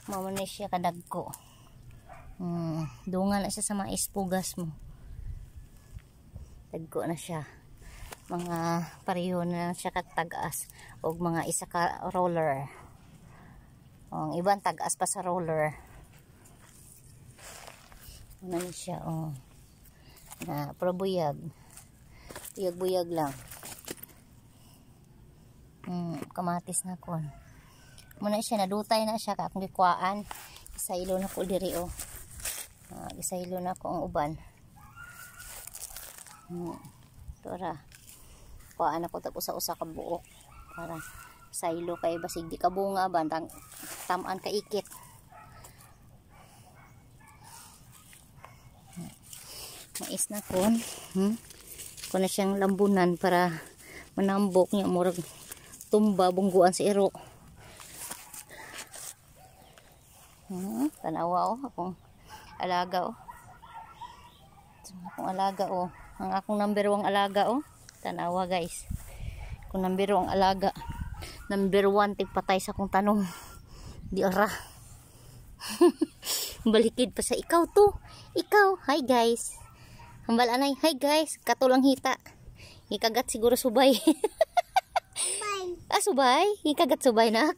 Mao na siya kadagko. Dungan na siya sa mga ispugas mo. Dagko na siya. Mga pareho na siya katagaas o mga isa ka roller. Ang ibang tagaas pa sa roller. Ano na siya, na probuyag. Buyag-buyag lang. Kamatis na kon. Muna siya, nadutay na siya kakong gikwaan. Isaylo na ko diri, isaylo na ko ang uban. Tora. Kuhaan ako tapos sa usa ka buok para saylo kay basig di ka bunga ba tamaan ka ikit. Mais na kon na siyang lambunan para manambok niya murag tumba bungguan sa iro. Tanawa akong alaga akong alaga ang akong number 1 alaga tanawa guys. Kung number 1 alaga, number 1 tigpatay sa akong tanong. Di ora. Balikid pa sa ikaw to. Ikaw, hi guys. Hambal anay, hi guys. Katulang hita. Ikagat siguro subay. Subay? Ikagat subay nak.